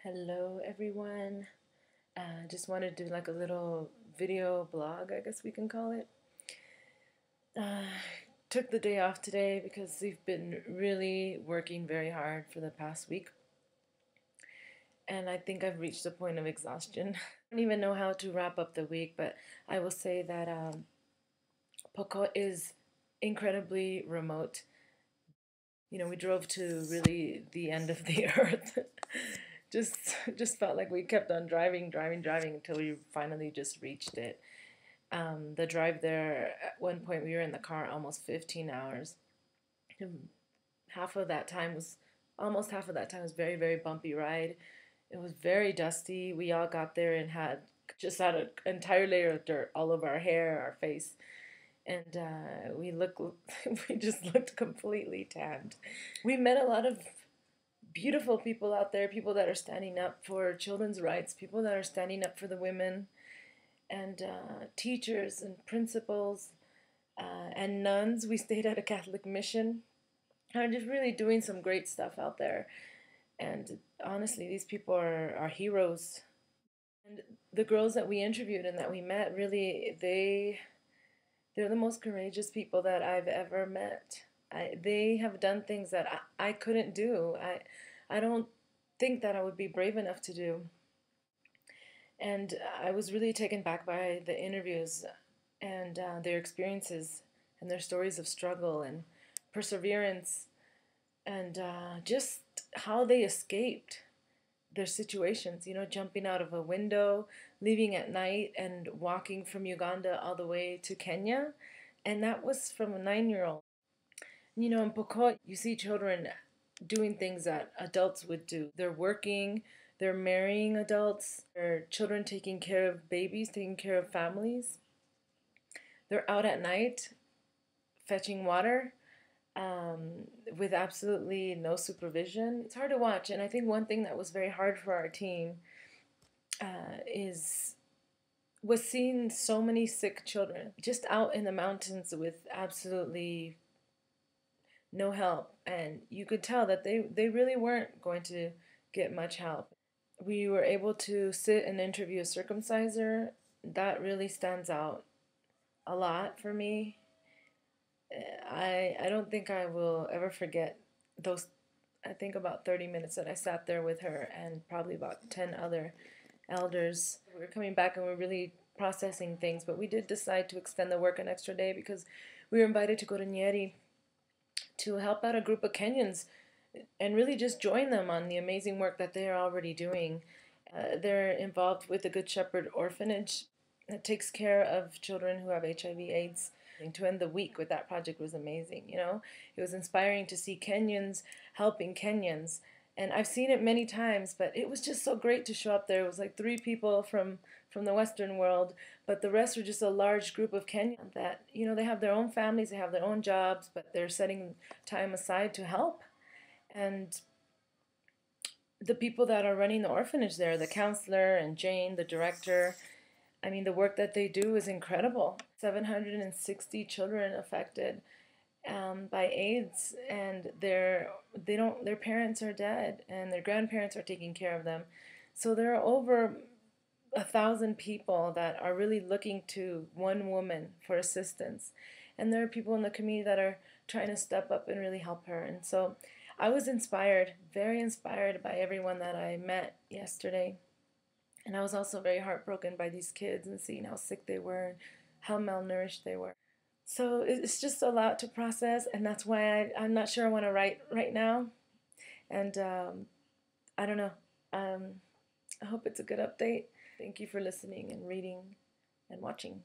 Hello everyone. Just wanted to do like a little video blog, I guess we can call it. Uh, Took the day off today because we've been really working very hard for the past week. And I think I've reached a point of exhaustion. I don't even know how to wrap up the week, but I will say that Pokot is incredibly remote. You know, we drove to really the end of the earth. just just felt like we kept on driving until we finally just reached it. The drive there, at one point we were in the car almost 15 hours. Half of that time was almost half of that time was very bumpy ride. It was very dusty. We all got there and had an entire layer of dirt all over our hair, our face, and we just looked completely tanned. We met a lot of beautiful people out there, people that are standing up for children's rights, people that are standing up for the women, and teachers and principals and nuns. We stayed at a Catholic mission. I'm just really doing some great stuff out there. And honestly, these people are heroes. And the girls that we interviewed and that we met, really, they're the most courageous people that I've ever met. They have done things that I couldn't do. I don't think that I would be brave enough to do. And I was really taken back by the interviews and their experiences and their stories of struggle and perseverance and just how they escaped their situations, you know, jumping out of a window, leaving at night and walking from Uganda all the way to Kenya. And that was from a 9-year-old. You know, in Pokot, you see children doing things that adults would do. They're working, they're marrying adults, they're children taking care of babies, taking care of families. They're out at night fetching water with absolutely no supervision. It's hard to watch, and I think one thing that was very hard for our team was seeing so many sick children just out in the mountains with absolutely no help, and you could tell that they really weren't going to get much help. We were able to sit and interview a circumciser. That really stands out a lot for me. I don't think I will ever forget those, I think about 30 minutes that I sat there with her and probably about 10 other elders. We were coming back and we were really processing things, but we did decide to extend the work an extra day because we were invited to go to Nyeri to help out a group of Kenyans and really just join them on the amazing work that they are already doing. They're involved with the Good Shepherd Orphanage that takes care of children who have HIV/AIDS. And to end the week with that project was amazing. You know, it was inspiring to see Kenyans helping Kenyans. And I've seen it many times, but it was just so great to show up there. It was like 3 people from the Western world, but the rest were just a large group of Kenyans that, you know, they have their own families, they have their own jobs, but they're setting time aside to help. And the people that are running the orphanage there, the counselor and Jane, the director, I mean, the work that they do is incredible. 760 children affected by AIDS, and their parents are dead, and their grandparents are taking care of them. So there are over 1,000 people that are really looking to one woman for assistance, and there are people in the community that are trying to step up and really help her. And so I was inspired, very inspired by everyone that I met yesterday. And I was also very heartbroken by these kids and seeing how sick they were and how malnourished they were. So it's just a lot to process, and that's why I'm not sure I want to write right now. And I don't know. I hope it's a good update. Thank you for listening and reading and watching.